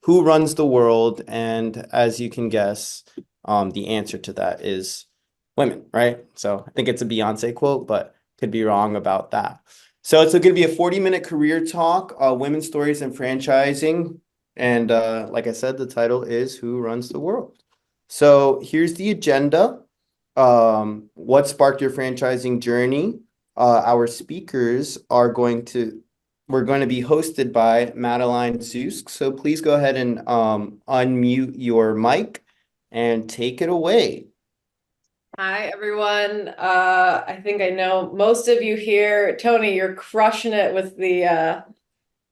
who runs the world? And as you can guess, the answer to that is women, right? So I think it's a Beyonce quote, but could be wrong about that. So it's going to be a 40-minute career talk, women's stories and franchising. And like I said, the title is Who Runs the World? So here's the agenda. What sparked your franchising journey? Our speakers are we're going to be hosted by Madeleine Zook. So please go ahead and unmute your mic and take it away. Hi, everyone. I think I know most of you here. Toni, you're crushing it with the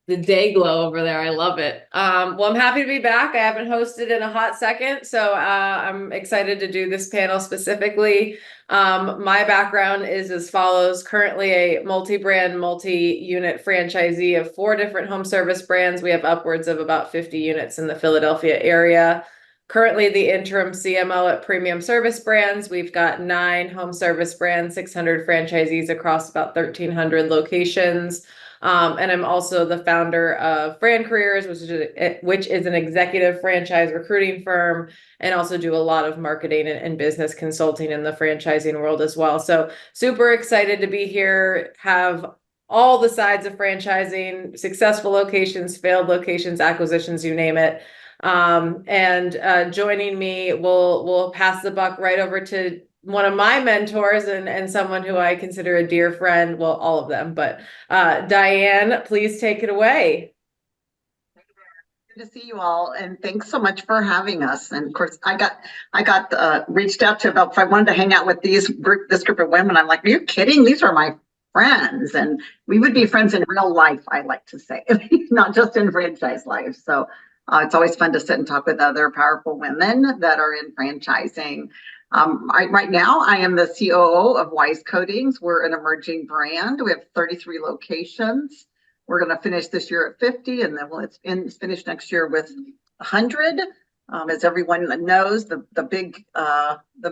day glow over there. I love it. Well, I'm happy to be back. I haven't hosted in a hot second, so I'm excited to do this panel specifically. My background is as follows. Currently a multi-brand, multi-unit franchisee of 4 different home service brands. We have upwards of about 50 units in the Philadelphia area. Currently the interim CMO at Premium Service Brands. We've got 9 home service brands, 600 franchisees across about 1,300 locations. And I'm also the founder of Fran Careers, which is an executive franchise recruiting firm, and also do a lot of marketing and business consulting in the franchising world as well. So super excited to be here, have all the sides of franchising, successful locations, failed locations, acquisitions, you name it. Joining me, we'll pass the buck right over to one of my mentors and someone who I consider a dear friend. Well, all of them, but Diane, please take it away. Good to see you all, and thanks so much for having us. And of course, I got reached out to about if I wanted to hang out with this group of women. I'm like, are you kidding? These are my friends, and we would be friends in real life. I like to say, not just in franchise life. So it's always fun to sit and talk with other powerful women that are in franchising. Right now, I am the COO of Wise Coatings. We're an emerging brand. We have 33 locations. We're going to finish this year at 50, and then it's finished next year with 100. As everyone knows, the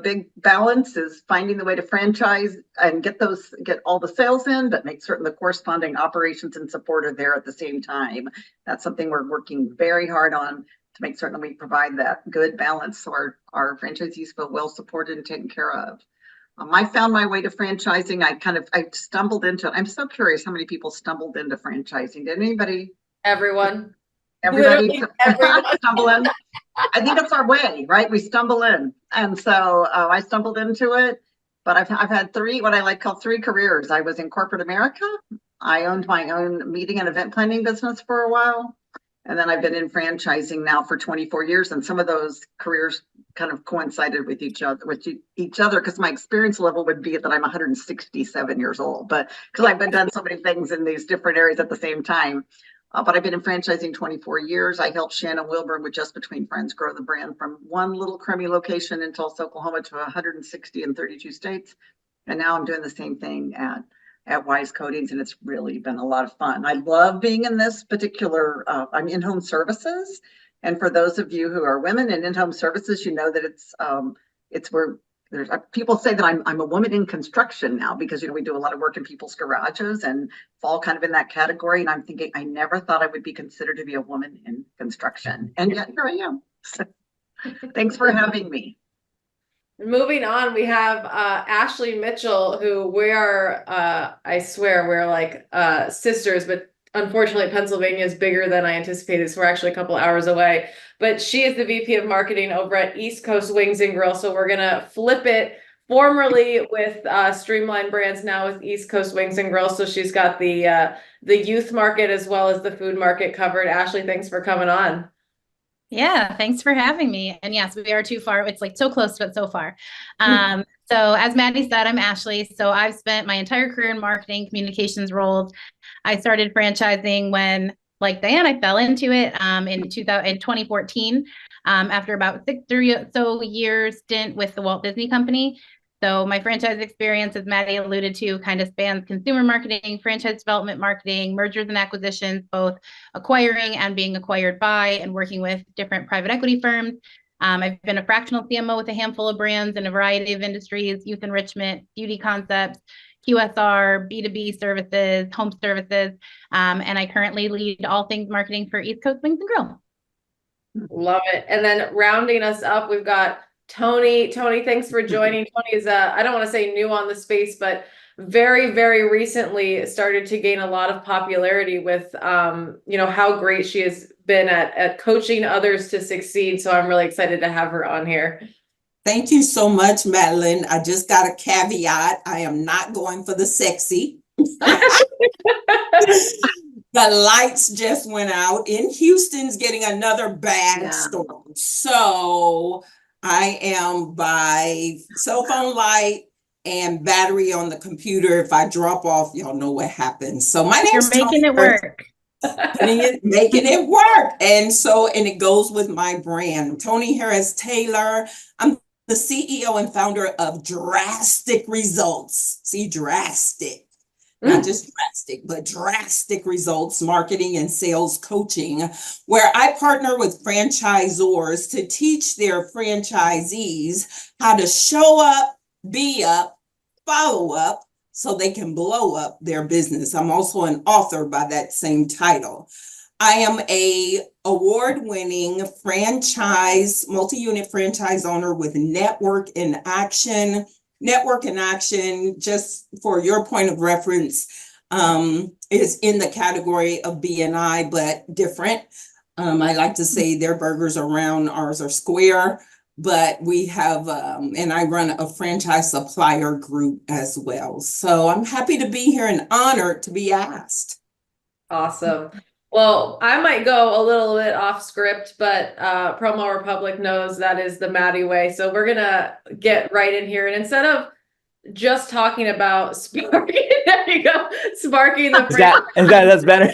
big balance is finding the way to franchise and get all the sales in, but make certain the corresponding operations and support are there at the same time. That's something we're working very hard on to make certain that we provide that good balance so our franchisees feel well supported and taken care of. I found my way to franchising. I stumbled into it. I'm so curious how many people stumbled into franchising. Did anybody? Everyone. Everybody stumble in. I think it's our way, right? We stumble in. And so I stumbled into it, but I've had what I like call 3 careers. I was in corporate America. I owned my own meeting and event planning business for a while. And then I've been in franchising now for 24 years. And some of those careers kind of coincided with each other because my experience level would be that I'm 167 years old, but because I've been done so many things in these different areas at the same time. But I've been in franchising 24 years. I helped Shannon Wilburn with Just Between Friends grow the brand from one little crummy location in Tulsa, Oklahoma to 160 in 32 states. And now I'm doing the same thing at Wise Coatings, and it's really been a lot of fun. I love being in this particular, I'm in-home services. And for those of you who are women in in-home services, you know that it's where there's people say that I'm a woman in construction now because, we do a lot of work in people's garages and fall kind of in that category. And I'm thinking, I never thought I would be considered to be a woman in construction. And yet here I am. So, thanks for having me. Moving on, we have Ashley Mitchell, who we are, I swear, we're like sisters, but unfortunately, Pennsylvania is bigger than I anticipated, so we're actually a couple hours away. But she is the VP of Marketing over at East Coast Wings and Grill, so we're going to flip it formerly with Streamline Brands, now with East Coast Wings and Grill. So she's got the youth market as well as the food market covered. Ashley, thanks for coming on. Yeah, thanks for having me. And yes, we are too far. It's like so close, but so far. So as Maddie said, I'm Ashley. So I've spent my entire career in marketing communications roles. I started franchising when, like Diane, I fell into it in 2014 after about 6 or so years stint with the Walt Disney Company. So my franchise experience, as Maddie alluded to, kind of spans consumer marketing, franchise development marketing, mergers and acquisitions, both acquiring and being acquired by, and working with different private equity firms. I've been a fractional CMO with a handful of brands in a variety of industries: youth enrichment, beauty concepts, QSR, B2B services, home services, and I currently lead all things marketing for East Coast Wings and Grill. Love it. And then rounding us up, we've got Toni. Toni, thanks for joining. Toni is, I don't want to say new on the space, but very, very recently started to gain a lot of popularity with, how great she has been at coaching others to succeed. So I'm really excited to have her on here. Thank you so much, Madeleine. I just got a caveat. I am not going for the sexy. The lights just went out in Houston's getting another bad storm. So I am by cell phone light and battery on the computer. If I drop off, y'all know what happens. So my name's You're making it work. Making it work. And it goes with my brand. Toni Harris Taylor. I'm the CEO and founder of Drastic Results. See, Drastic. Not just drastic, but drastic results, marketing and sales coaching, where I partner with franchisors to teach their franchisees how to show up, be up, follow up, so they can blow up their business. I'm also an author by that same title. I am a award-winning multi-unit franchise owner with Network in Action. Network in Action, just for your point of reference, is in the category of BNI, but different. I like to say their burgers are round, ours are square, but we have, and I run a franchise supplier group as well. So I'm happy to be here and honored to be asked. Awesome. Well, I might go a little bit off script, but Promo Republic knows that is the Maddie way. So we're going to get right in here. And instead of just talking about sparking, there you go, sparking the that's better.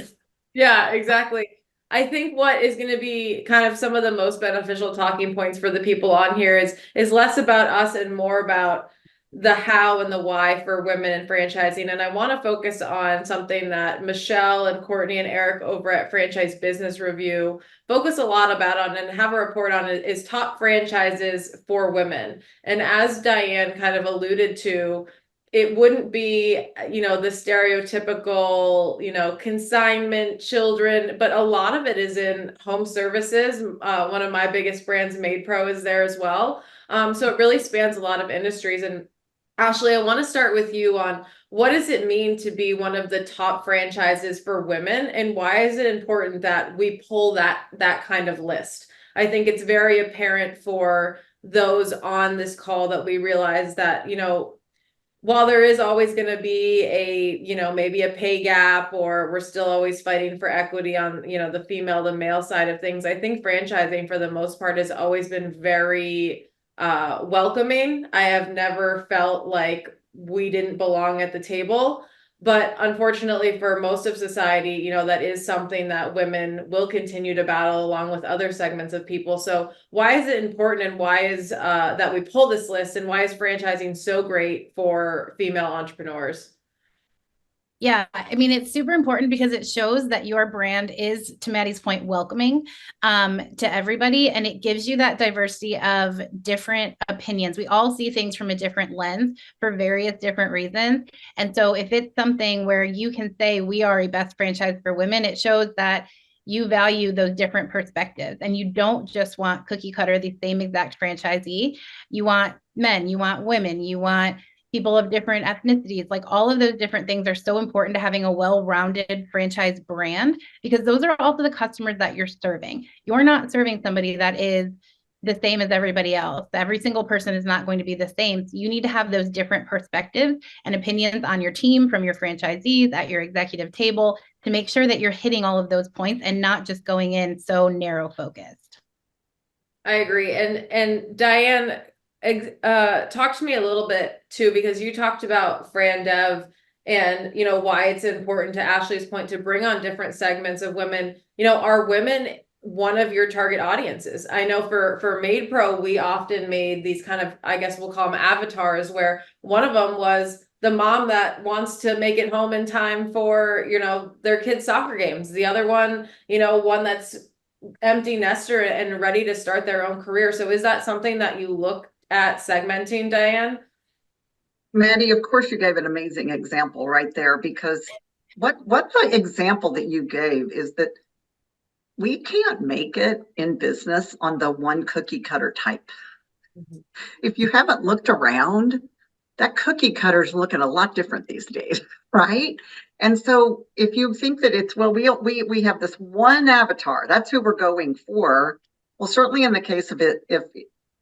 Yeah, exactly. I think what is going to be kind of some of the most beneficial talking points for the people on here is less about us and more about the how and the why for women in franchising. And I want to focus on something that Michelle and Courtney and Eric over at Franchise Business Review focus a lot about and have a report on is top franchises for women. And as Diane kind of alluded to, it wouldn't be, the stereotypical, consignment children, but a lot of it is in home services. One of my biggest brands, MaidPro, is there as well. So it really spans a lot of industries. And Ashley, I want to start with you on what does it mean to be one of the top franchises for women, and why is it important that we pull that kind of list? I think it's very apparent for those on this call that we realize that, while there is always going to be maybe a pay gap, or we're still always fighting for equity on, the female to male side of things, I think franchising for the most part has always been very welcoming. I have never felt like we didn't belong at the table, but unfortunately for most of society, that is something that women will continue to battle along with other segments of people. So why is it important, and why is that we pull this list, and why is franchising so great for female entrepreneurs? Yeah, I mean, it's super important because it shows that your brand is, to Maddie's point, welcoming to everybody. And it gives you that diversity of different opinions. We all see things from a different lens for various different reasons. And so if it's something where you can say we are a best franchise for women, it shows that you value those different perspectives, and you don't just want cookie cutter, the same exact franchisee. You want men, you want women, you want people of different ethnicities. Like, all of those different things are so important to having a well-rounded franchise brand, because those are also the customers that you're serving. You're not serving somebody that is the same as everybody else. Every single person is not going to be the same. So you need to have those different perspectives and opinions on your team, from your franchisees at your executive table, to make sure that you're hitting all of those points and not just going in so narrow focused. I agree. And Diane, talk to me a little bit too, because you talked about Fran Dev and why it's important, to Ashley's point, to bring on different segments of women. Are women one of your target audiences? I know for MaidPro, we often made these kind of, I guess we'll call them avatars, where one of them was the mom that wants to make it home in time for their kids' soccer games. The other one, one that's empty nester and ready to start their own career. So is that something that you look at segmenting, Diane? Maddie, of course you gave an amazing example right there, because what the example that you gave is that we can't make it in business on the one cookie cutter type. If you haven't looked around, that cookie cutter's looking a lot different these days, right? And so if you think that it's, well, we have this one avatar, that's who we're going for. Well, certainly in the case of it,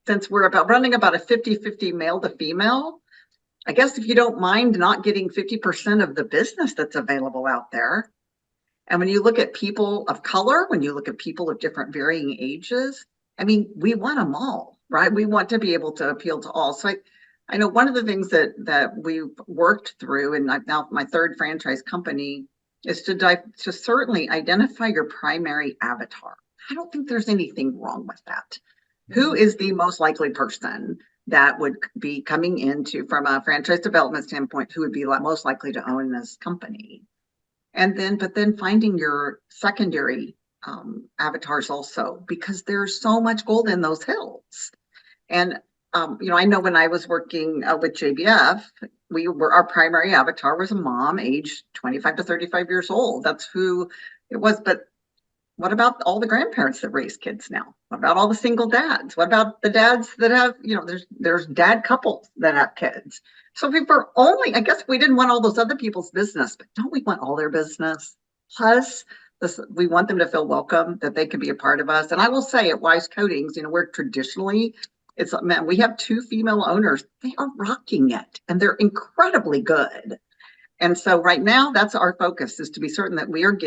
since we're running about a 50-50 male to female, I guess if you don't mind not getting 50% of the business that's available out there. And when you look at people of color, when you look at people of different varying ages, I mean, we want them all, right? We want to be able to appeal to all. So I know one of the things that we've worked through, and now my third franchise company, is to certainly identify your primary avatar. I don't think there's anything wrong with that. Who is the most likely person that would be coming into, from a franchise development standpoint, who would be most likely to own this company? But then finding your secondary avatars also, because there's so much gold in those hills. And I know when I was working with JBF, our primary avatar was a mom, aged 25 to 35 years old. That's who it was. But what about all the grandparents that raise kids now? What about all the single dads? What about the dads that have, there's dad couples that have kids. So we were I guess we didn't want all those other people's business, but don't we want all their business? Plus, we want them to feel welcome, that they can be a part of us. And I will say at Wise Coatings, we're traditionally, we have 2 female owners. They are rocking it, and they're incredibly good. And so right now, that's our focus, is to be certain that we are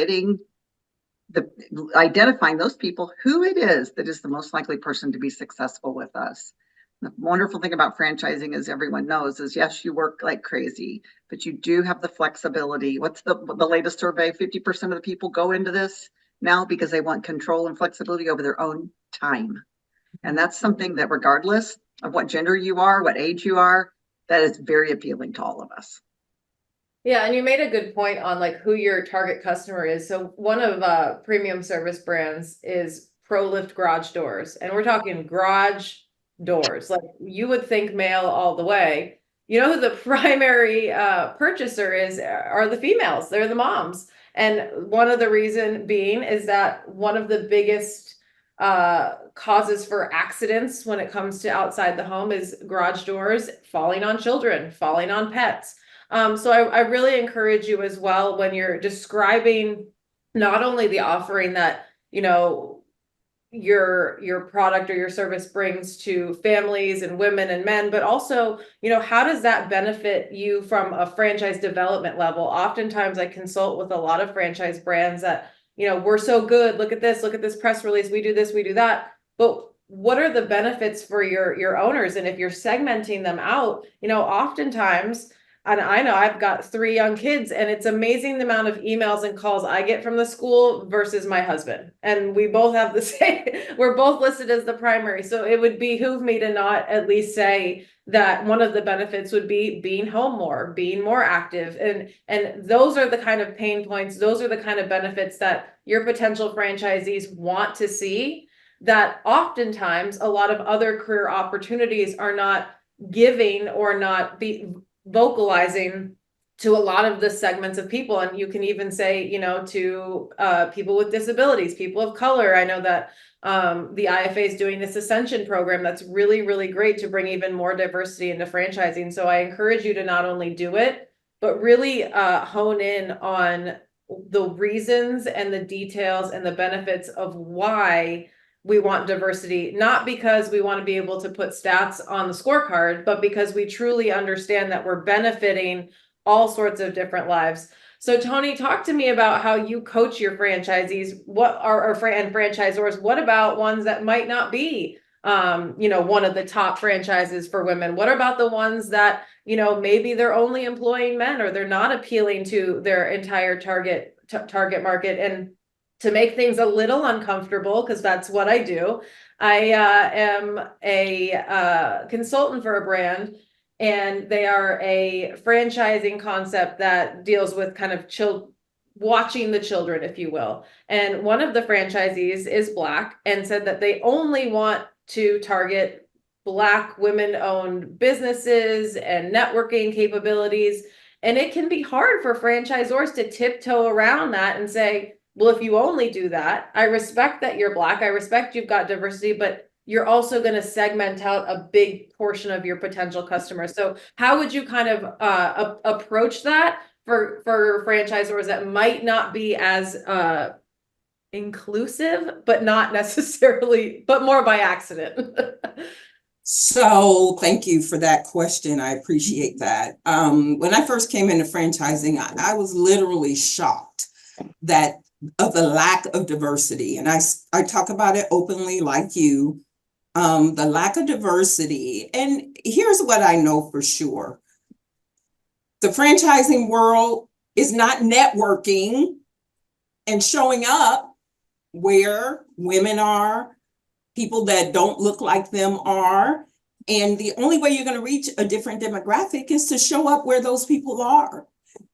identifying those people, who it is that is the most likely person to be successful with us. The wonderful thing about franchising, as everyone knows, is yes, you work like crazy, but you do have the flexibility. What's the latest survey? 50% of the people go into this now because they want control and flexibility over their own time. And that's something that, regardless of what gender you are, what age you are, that is very appealing to all of us. Yeah, and you made a good point on like who your target customer is. So one of premium service brands is ProLift garage doors, and we're talking garage doors. Like, you would think male all the way. You know who the primary purchaser are the females. They're the moms. And one of the reason being is that one of the biggest causes for accidents when it comes to outside the home is garage doors falling on children, falling on pets. So I really encourage you as well, when you're describing not only the offering that, your product or your service brings to families and women and men, but also, how does that benefit you from a franchise development level? Oftentimes I consult with a lot of franchise brands that, we're so good. Look at this press release. We do this, we do that. But what are the benefits for your owners? And if you're segmenting them out, oftentimes, and I know I've got 3 young kids, and it's amazing the amount of emails and calls I get from the school versus my husband. And we both have the same, we're both listed as the primary. So it would behoove me to not at least say that one of the benefits would be being home more, being more active. And those are the kind of pain points. Those are the kind of benefits that your potential franchisees want to see, that oftentimes a lot of other career opportunities are not giving or not vocalizing to a lot of the segments of people. And you can even say, to people with disabilities, people of color. I know that the IFA is doing this Ascension program that's really, really great to bring even more diversity into franchising. So I encourage you to not only do it, but really hone in on the reasons and the details and the benefits of why we want diversity, not because we want to be able to put stats on the scorecard, but because we truly understand that we're benefiting all sorts of different lives. So Toni, talk to me about how you coach your franchisees. What are and franchisors? What about ones that might not be, one of the top franchises for women? What about the ones that, maybe they're only employing men, or they're not appealing to their entire target market? And to make things a little uncomfortable, because that's what I do, I am a consultant for a brand, and they are a franchising concept that deals with kind of watching the children, if you will. And one of the franchisees is Black, and said that they only want to target Black women-owned businesses and networking capabilities. And it can be hard for franchisors to tiptoe around that and say, well, if you only do that, I respect that you're Black, I respect you've got diversity, but you're also going to segment out a big portion of your potential customers. So how would you kind of approach that for franchisors that might not be as inclusive, but not necessarily, but more by accident? So thank you for that question. I appreciate that. When I first came into franchising, I was literally shocked that of the lack of diversity. And I talk about it openly like you, the lack of diversity. And here's what I know for sure. The franchising world is not networking and showing up where women are, people that don't look like them are. And the only way you're going to reach a different demographic is to show up where those people are.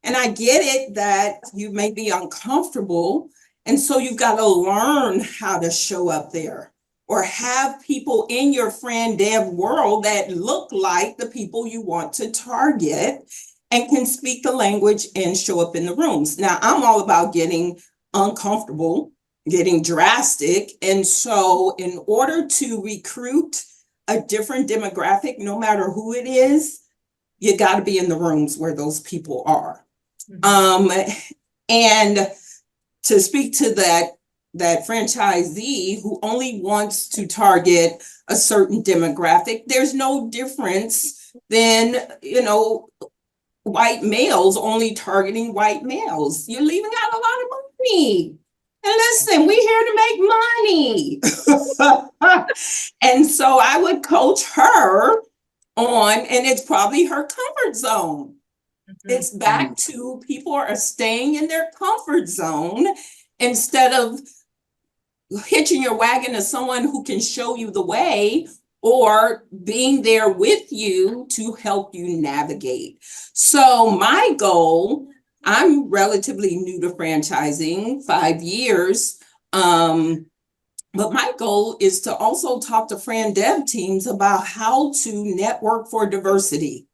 And I get it that you may be uncomfortable. And so you've got to learn how to show up there, or have people in your friend dev world that look like the people you want to target and can speak the language and show up in the rooms. Now, I'm all about getting uncomfortable, getting drastic. And so in order to recruit a different demographic, no matter who it is, you got to be in the rooms where those people are. And to speak to that franchisee who only wants to target a certain demographic, there's no difference than, white males only targeting white males. You're leaving out a lot of money. And listen, we're here to make money. And so I would coach her on, and it's probably her comfort zone. It's back to people are staying in their comfort zone instead of hitching your wagon to someone who can show you the way or being there with you to help you navigate. So my goal, I'm relatively new to franchising, 5 years. But my goal is to also talk to Fran Dev teams about how to network for diversity.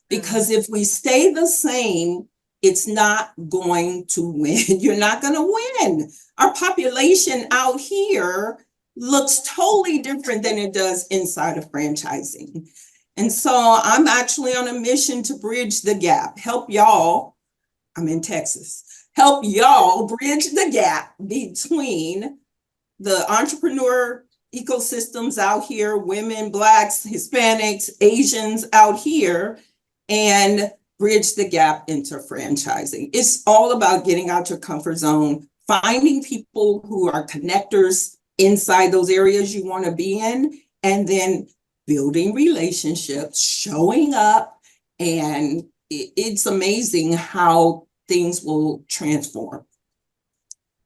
Because if we stay the same, it's not going to win. You're not going to win. Our population out here looks totally different than it does inside of franchising. And so I'm actually on a mission to bridge the gap, help y'all. I'm in Texas. Help y'all bridge the gap between the entrepreneur ecosystems out here, women, Blacks, Hispanics, Asians out here, and bridge the gap into franchising. It's all about getting out your comfort zone, finding people who are connectors inside those areas you want to be in, and then building relationships, showing up, and it's amazing how things will transform.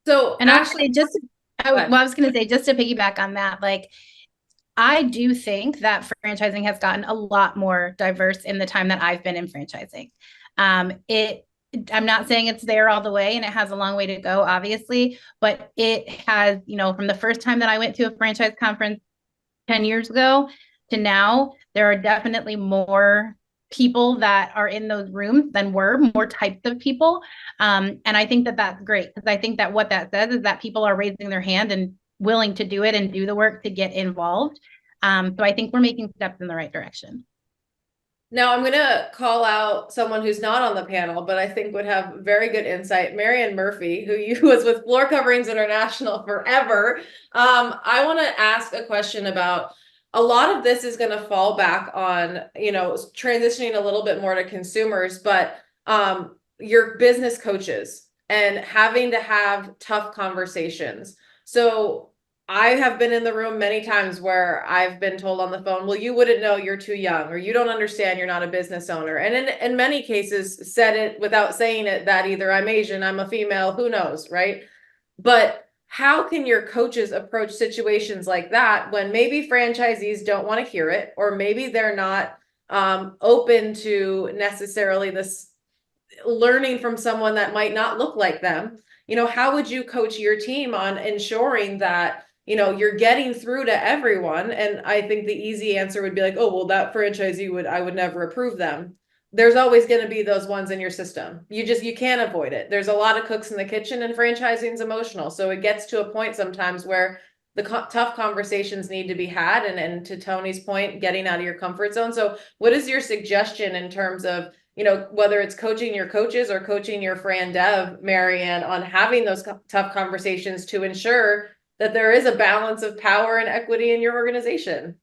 So, And actually, I was going to say, just to piggyback on that, like, I do think that franchising has gotten a lot more diverse in the time that I've been in franchising. I'm not saying it's there all the way, and it has a long way to go, obviously, but it has, from the first time that I went to a franchise conference 10 years ago to now, there are definitely more people that are in those rooms than were, more types of people. And I think that that's great, because I think that what that says is that people are raising their hand and willing to do it and do the work to get involved. So I think we're making steps in the right direction. Now I'm going to call out someone who's not on the panel, but I think would have very good insight. Marianne Murphy, who was with Floor Coverings International forever. I want to ask a question about, a lot of this is going to fall back on, transitioning a little bit more to consumers, but your business coaches and having to have tough conversations. So I have been in the room many times where I've been told on the phone, well, you wouldn't know, you're too young, or you don't understand, you're not a business owner. And in many cases said it without saying it, that either I'm Asian, I'm a female, who knows, right? But how can your coaches approach situations like that when maybe franchisees don't want to hear it, or maybe they're not open to necessarily this learning from someone that might not look like them? How would you coach your team on ensuring that you're getting through to everyone? And I think the easy answer would be like, oh, well, that franchisee I would never approve them. there's always going to be those ones in your system. You can't avoid it. There's a lot of cooks in the kitchen, and franchising is emotional. So it gets to a point sometimes where the tough conversations need to be had. And to Toni's point, getting out of your comfort zone. So what is your suggestion in terms of, whether it's coaching your coaches or coaching your Fran Dev, Marianne, on having those tough conversations to ensure that there is a balance of power and equity in your organization?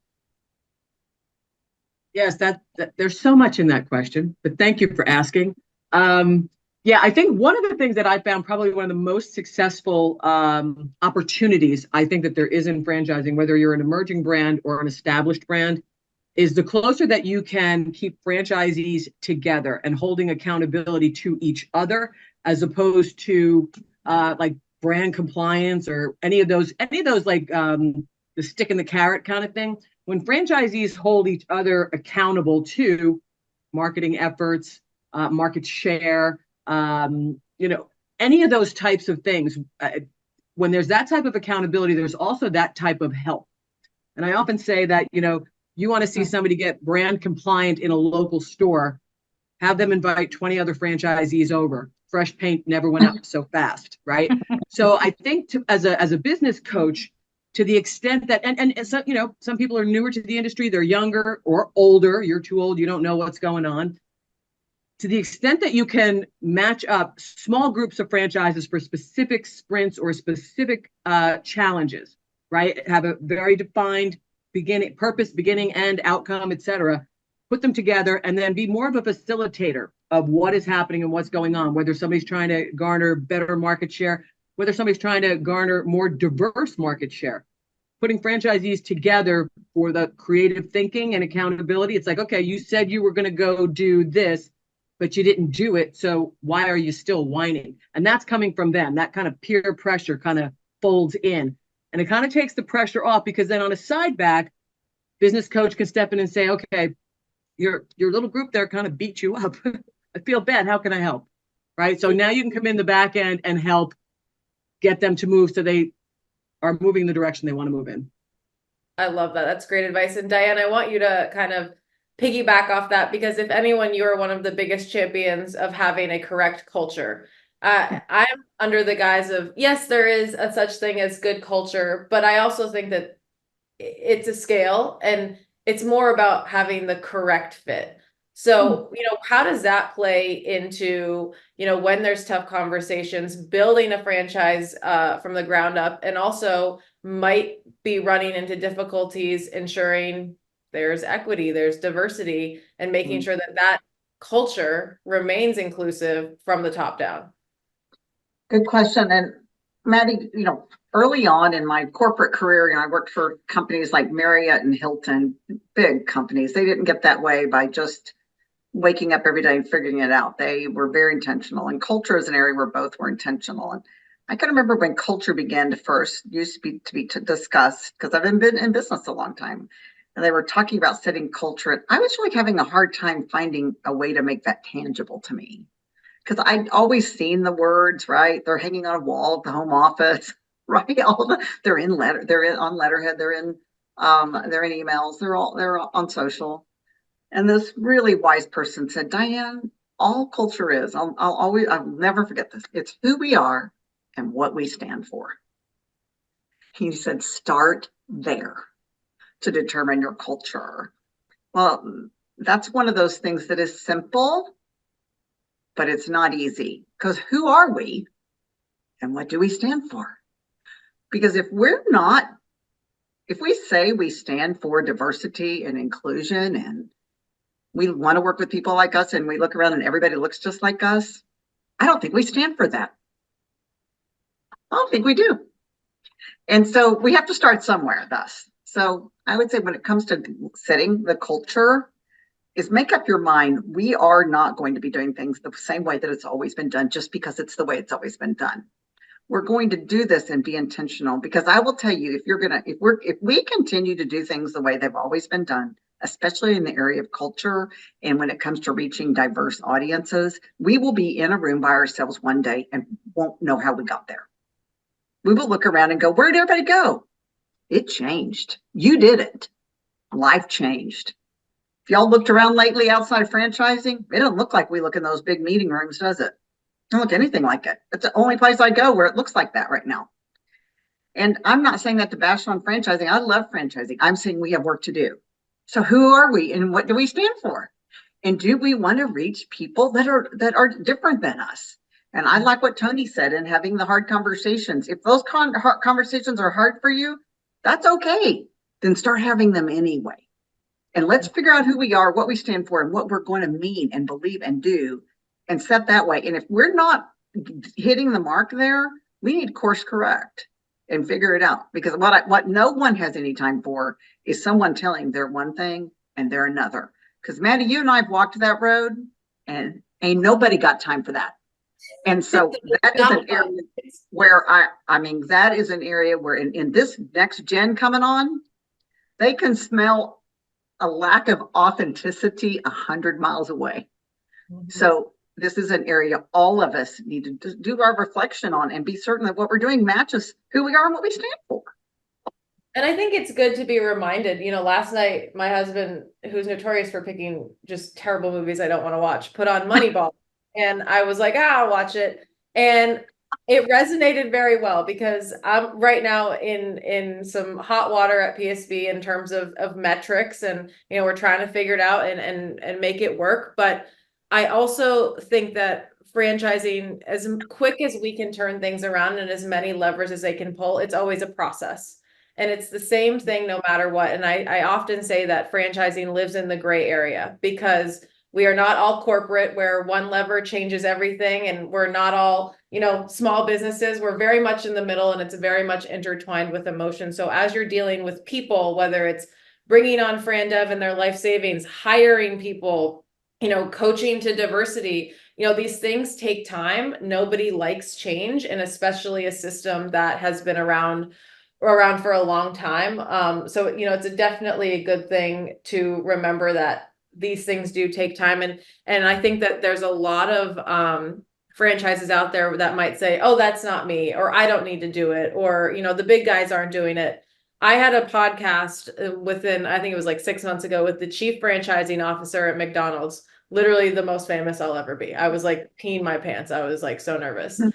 Yes, that there's so much in that question, but thank you for asking. Yeah, I think one of the things that I found probably one of the most successful opportunities I think that there is in franchising, whether you're an emerging brand or an established brand, is the closer that you can keep franchisees together and holding accountability to each other, as opposed to like brand compliance or any of those like the stick in the carrot kind of thing. When franchisees hold each other accountable to marketing efforts, market share, any of those types of things, when there's that type of accountability, there's also that type of help. And I often say that, you want to see somebody get brand compliant in a local store, have them invite 20 other franchisees over. Fresh paint never went up so fast, right? So I think as a business coach, to the extent that, and so, some people are newer to the industry, they're younger or older, you're too old, you don't know what's going on. To the extent that you can match up small groups of franchises for specific sprints or specific challenges, right? Have a very defined purpose, beginning, end, outcome, etc. Put them together and then be more of a facilitator of what is happening and what's going on, whether somebody's trying to garner better market share, whether somebody's trying to garner more diverse market share. Putting franchisees together for the creative thinking and accountability. It's like, okay, you said you were going to go do this, but you didn't do it. So why are you still whining? And that's coming from them. That kind of peer pressure kind of folds in. And it kind of takes the pressure off, because then on a side back, business coach can step in and say, okay, your little group there kind of beat you up. I feel bad. How can I help? Right. So now you can come in the back end and help get them to move so they are moving in the direction they want to move in. I love that. That's great advice. And Diane, I want you to kind of piggyback off that, because if anyone, you are one of the biggest champions of having a correct culture. I'm under the guise of, yes, there is a such thing as good culture, but I also think that it's a scale, and it's more about having the correct fit. So, how does that play into, when there's tough conversations, building a franchise from the ground up, and also might be running into difficulties ensuring there's equity, there's diversity, and making sure that that culture remains inclusive from the top down? Good question. And Maddie, early on in my corporate career, I worked for companies like Marriott and Hilton, big companies. They didn't get that way by just waking up every day and figuring it out. They were very intentional, and culture is an area where both were intentional. And I can remember when culture began to first used to be discussed, because I've been in business a long time, and they were talking about setting culture. And I was really having a hard time finding a way to make that tangible to me, because I'd always seen the words, right? They're hanging on a wall at the home office, right? They're on letterhead, they're in emails, they're on social. And this really wise person said, Diane, all culture is, I'll never forget this. It's who we are and what we stand for. He said, start there to determine your culture. Well, that's one of those things that is simple, but it's not easy, because who are we and what do we stand for? Because if we say we stand for diversity and inclusion, and we want to work with people like us, and we look around and everybody looks just like us, I don't think we stand for that. I don't think we do. And so we have to start somewhere thus. So I would say when it comes to setting the culture, is make up your mind. We are not going to be doing things the same way that it's always been done just because it's the way it's always been done. We're going to do this and be intentional, because I will tell you, if we continue to do things the way they've always been done, especially in the area of culture and when it comes to reaching diverse audiences, we will be in a room by ourselves one day and won't know how we got there. We will look around and go, where did everybody go? It changed. You did it. Life changed. If y'all looked around lately outside franchising, it doesn't look like we look in those big meeting rooms, does it? It don't look anything like it. It's the only place I go where it looks like that right now. And I'm not saying that to bash on franchising. I love franchising. I'm saying we have work to do. So who are we and what do we stand for? And do we want to reach people that are different than us? And I like what Toni said in having the hard conversations. If those conversations are hard for you, that's okay. Then start having them anyway. And let's figure out who we are, what we stand for, and what we're going to mean and believe and do, and set that way. And if we're not hitting the mark there, we need to course correct and figure it out. Because what no one has any time for is someone telling they're one thing and they're another. Because Maddie, you and I have walked that road, and ain't nobody got time for that. And so that is an area where that is an area where in this next gen coming on, they can smell a lack of authenticity 100 miles away. Mm-hmm. So this is an area all of us need to do our reflection on and be certain that what we're doing matches who we are and what we stand for. And I think it's good to be reminded, last night, my husband, who's notorious for picking just terrible movies I don't want to watch, put on Moneyball. And I was like, I'll watch it. And it resonated very well because I'm right now in some hot water at PSB in terms of metrics, and we're trying to figure it out and make it work. But I also think that franchising, as quick as we can turn things around and as many levers as they can pull, it's always a process. And it's the same thing no matter what. And I often say that franchising lives in the gray area because we are not all corporate where one lever changes everything, and we're not all, small businesses. We're very much in the middle, and it's very much intertwined with emotion. So as you're dealing with people, whether it's bringing on Fran Dev and their life savings, hiring people, coaching to diversity, these things take time. Nobody likes change, and especially a system that has been around for a long time. So, it's definitely a good thing to remember that these things do take time. And I think that there's a lot of franchises out there that might say, oh, that's not me, or I don't need to do it, or, the big guys aren't doing it. I had a podcast within, I think it was like 6 months ago, with the chief franchising officer at McDonald's, literally the most famous I'll ever be. I was like peeing my pants. I was like so nervous. And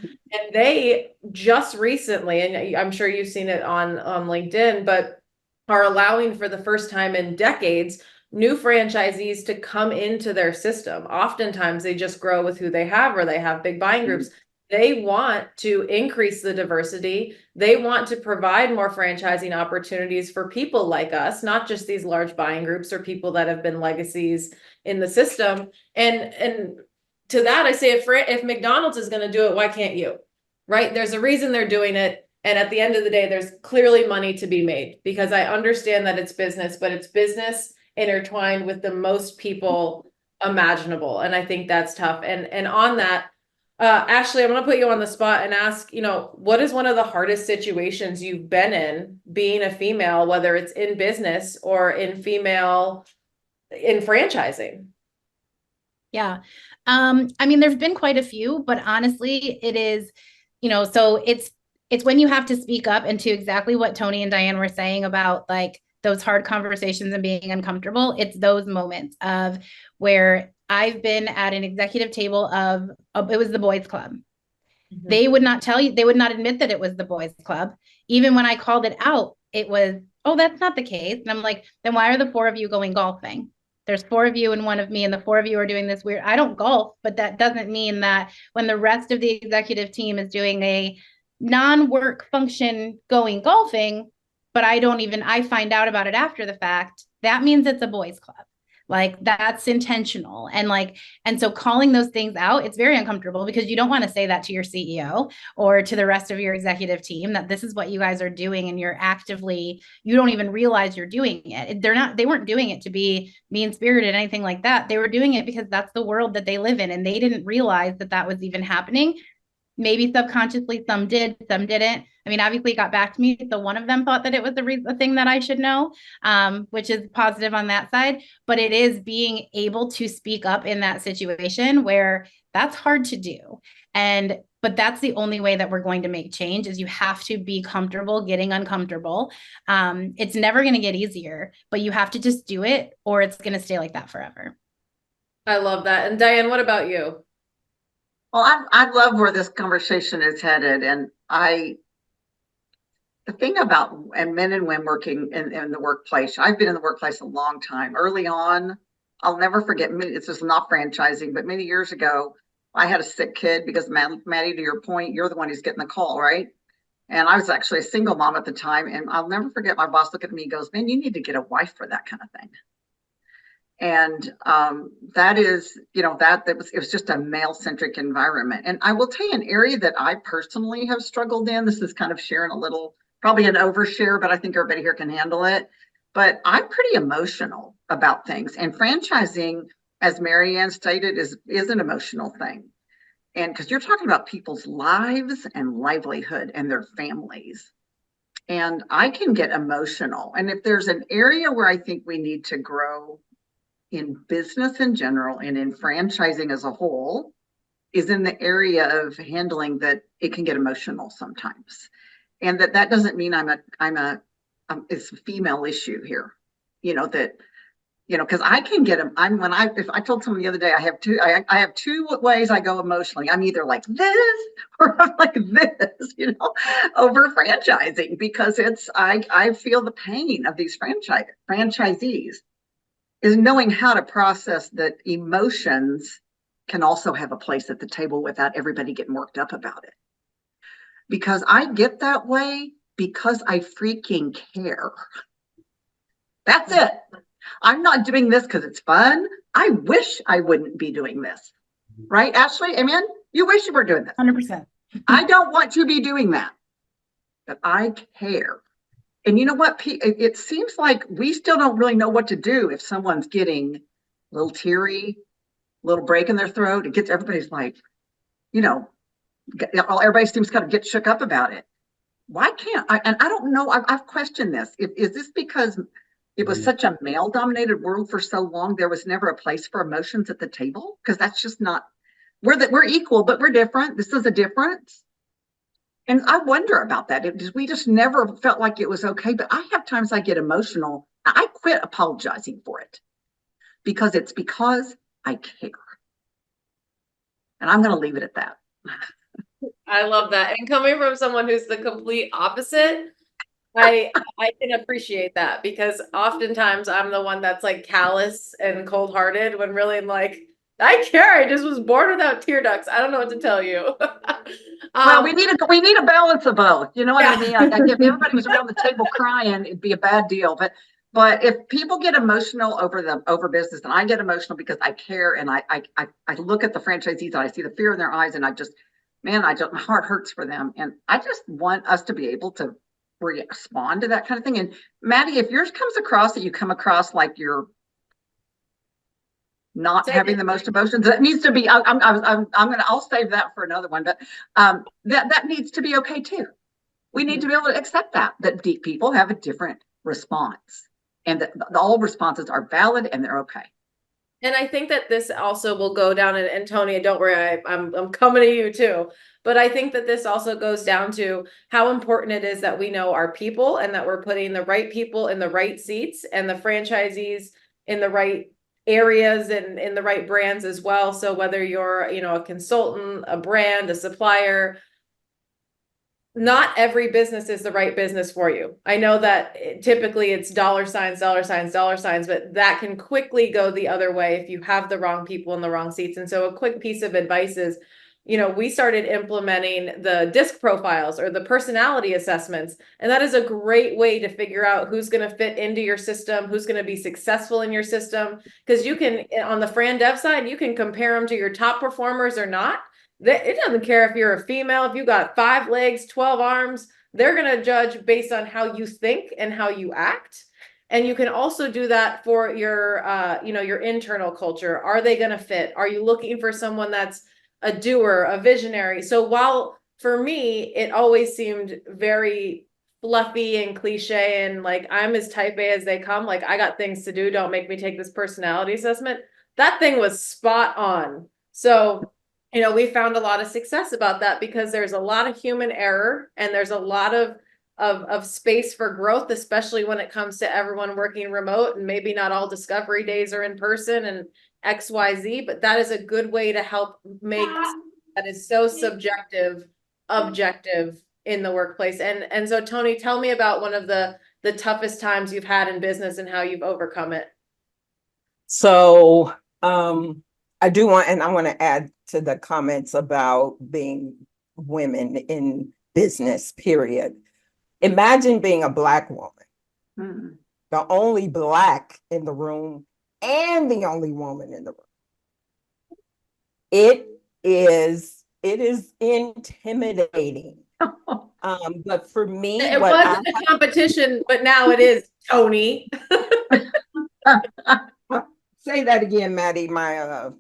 they just recently, and I'm sure you've seen it on LinkedIn, but are allowing for the first time in decades new franchisees to come into their system. Oftentimes they just grow with who they have, or they have big buying groups. They want to increase the diversity. They want to provide more franchising opportunities for people like us, not just these large buying groups or people that have been legacies in the system. And to that, I say, if McDonald's is going to do it, why can't you? Right? There's a reason they're doing it. And at the end of the day, there's clearly money to be made, because I understand that it's business, but it's business intertwined with the most people imaginable. And I think that's tough. And on that, Ashley, I'm going to put you on the spot and ask, what is one of the hardest situations you've been in being a female, whether it's in business or in franchising? Yeah. There's been quite a few, but honestly, it is, so it's when you have to speak up, and to exactly what Toni and Diane were saying about like those hard conversations and being uncomfortable. It's those moments of where I've been at an executive table of it was the boys club. Mm-hmm. They would not tell you, they would not admit that it was the boys club. Even when I called it out, it was, oh, that's not the case. And I'm like, then why are the 4 of you going golfing? There's 4 of you and 1 of me, and the 4 of you are doing this weird. I don't golf, but that doesn't mean that when the rest of the executive team is doing a non-work function going golfing, but I find out about it after the fact, that means it's a boys club. Like that's intentional. And so calling those things out, it's very uncomfortable because you don't want to say that to your CEO or to the rest of your executive team, that this is what you guys are doing. And you don't even realize you're doing it. They weren't doing it to be mean spirited, anything like that. They were doing it because that's the world that they live in. And they didn't realize that that was even happening. Maybe subconsciously, some did, some didn't. Obviously it got back to me. So one of them thought that it was the thing that I should know, which is positive on that side. But it is being able to speak up in that situation where that's hard to do. And But that's the only way that we're going to make change is you have to be comfortable getting uncomfortable. It's never going to get easier, but you have to just do it or it's going to stay like that forever. I love that. And Diane, what about you? Well, I love where this conversation is headed. And the thing about and men and women working in the workplace, I've been in the workplace a long time. Early on, I'll never forget, it's just not franchising, but many years ago, I had a sick kid because Maddie, to your point, you're the one who's getting the call, right? And I was actually a single mom at the time. And I'll never forget my boss looked at me and goes, man, you need to get a wife for that kind of thing. And that is, it was just a male centric environment. And I will tell you an area that I personally have struggled in. This is kind of sharing a little, probably an overshare, but I think everybody here can handle it. But I'm pretty emotional about things. And franchising, as Marianne stated, is an emotional thing. And because you're talking about people's lives and livelihood and their families. And I can get emotional. And if there's an area where I think we need to grow in business in general and in franchising as a whole, is in the area of handling that it can get emotional sometimes. And that doesn't mean it's a female issue here, because I can get them. If I told someone the other day, I have two ways I go emotionally. I'm either like this or I'm like this, over franchising, because I feel the pain of these franchisees is knowing how to process that emotions can also have a place at the table without everybody getting worked up about it. Because I get that way because I freaking care. That's it. I'm not doing this because it's fun. I wish I wouldn't be doing this. Right, Ashley? Amen? You wish you were doing this. 100%. I don't want to be doing that. But I care. And you know what? It seems like we still don't really know what to do if someone's getting a little teary, a little break in their throat. It gets everybody's like, everybody seems to kind of get shook up about it. Why can't I? And I don't know. I've questioned this. Is this because it was such a male-dominated world for so long? There was never a place for emotions at the table, because that's just not. We're equal, but we're different. This is a difference. And I wonder about that. We just never felt like it was okay. But I have times I get emotional. I quit apologizing for it because I care. And I'm going to leave it at that. I love that. And coming from someone who's the complete opposite, I can appreciate that, because oftentimes I'm the one that's like callous and cold-hearted when really I'm like, I care. I just was born without tear ducts. I don't know what to tell you. Well, we need a balance of both. You know what I mean? If everybody was around the table crying, it'd be a bad deal. But if people get emotional over business, and I get emotional because I care, and I look at the franchisees and I see the fear in their eyes, and my heart hurts for them, and I just want us to be able to respond to that kind of thing. And Maddie, if yours comes across that you come across like you're not having the most emotions, that needs to be. I'll save that for another one. But that needs to be okay too. We need to be able to accept that deep people have a different response, and that all responses are valid and they're okay. And I think that this also will go down, and Toni, don't worry, I'm coming to you too. But I think that this also goes down to how important it is that we know our people, and that we're putting the right people in the right seats, and the franchisees in the right areas and in the right brands as well. So whether you're, a consultant, a brand, a supplier, not every business is the right business for you. I know that typically it's dollar signs, but that can quickly go the other way if you have the wrong people in the wrong seats. And so a quick piece of advice is, we started implementing the DISC profiles, or the personality assessments. And that is a great way to figure out who's going to fit into your system, who's going to be successful in your system. Because you can, on the Fran Dev side, you can compare them to your top performers or not. It doesn't care if you're a female, if you got 5 legs, 12 arms, they're going to judge based on how you think and how you act. And you can also do that for your, your internal culture. Are they going to fit? Are you looking for someone that's a doer, a visionary? So while for me, it always seemed very fluffy and cliche, and like, I'm as type A as they come, like, I got things to do, don't make me take this personality assessment. That thing was spot on. So you know, we found a lot of success about that because there's a lot of human error and there's a lot of space for growth, especially when it comes to everyone working remote and maybe not all discovery days are in person and XYZ, but that is a good way to help make that is so subjective, objective in the workplace. And so Toni, tell me about one of the toughest times you've had in business and how you've overcome it. So I do want, and I want to add to the comments about being women in business, period. Imagine being a Black woman, the only Black in the room and the only woman in the room. It is intimidating. But for me, it wasn't a competition, but now it is, Toni. Say that again, Maddie. My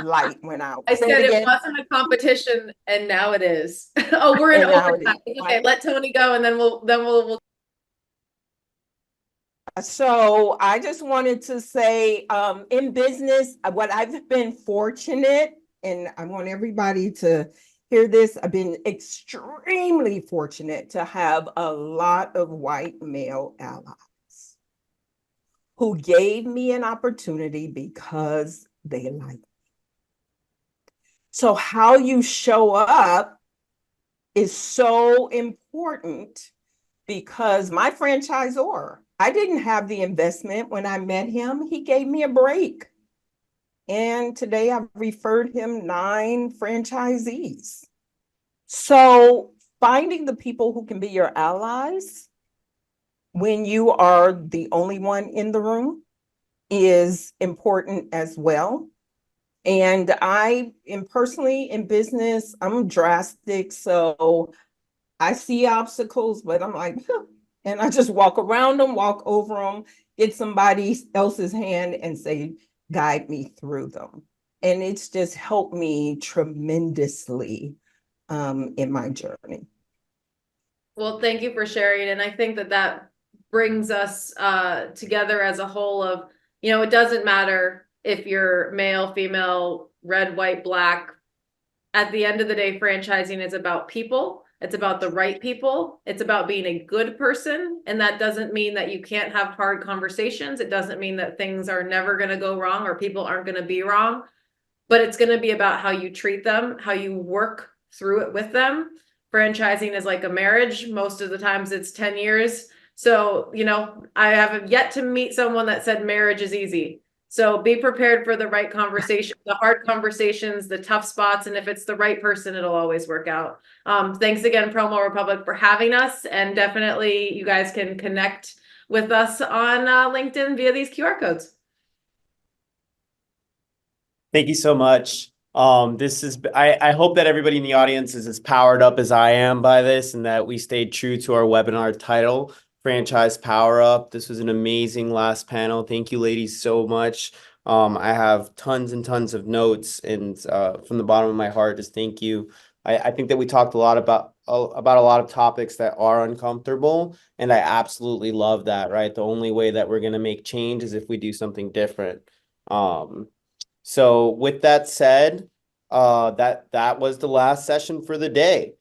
light went out. I said it wasn't a competition, and now it is. Oh, we're in overtime. Okay, let Toni go, and then we'll. So I just wanted to say, in business, what I've been fortunate, and I want everybody to hear this. I've been extremely fortunate to have a lot of white male allies who gave me an opportunity because they like me. So how you show up is so important because my franchisor, I didn't have the investment when I met him. He gave me a break. And today I've referred him 9 franchisees. So finding the people who can be your allies when you are the only one in the room is important as well. And I am personally in business, I'm drastic. So I see obstacles, but I'm like, huh. And I just walk around them, walk over them, get somebody else's hand and say, guide me through them. And it's just helped me tremendously in my journey. Well, thank you for sharing. And I think that brings us together as a whole of, you know, it doesn't matter if you're male, female, red, white, Black. At the end of the day, franchising is about people. It's about the right people. It's about being a good person. And that doesn't mean that you can't have hard conversations. It doesn't mean that things are never going to go wrong or people aren't going to be wrong. But it's going to be about how you treat them, how you work through it with them. Franchising is like a marriage. Most of the times it's 10 years. So, you know, I have yet to meet someone that said marriage is easy. So be prepared for the right conversation, the hard conversations, the tough spots. And if it's the right person, it'll always work out. Thanks again, Promo Republic, for having us. And definitely you guys can connect with us on LinkedIn via these QR codes. Thank you so much. I hope that everybody in the audience is as powered up as I am by this and that we stayed true to our webinar title, Franchise Power Up. This was an amazing last panel. Thank you, ladies, so much. I have tons and tons of notes, and from the bottom of my heart, just thank you. I think that we talked a lot about a lot of topics that are uncomfortable, and I absolutely love that, right? The only way that we're going to make change is if we do something different. So with that said, that was the last session for the day.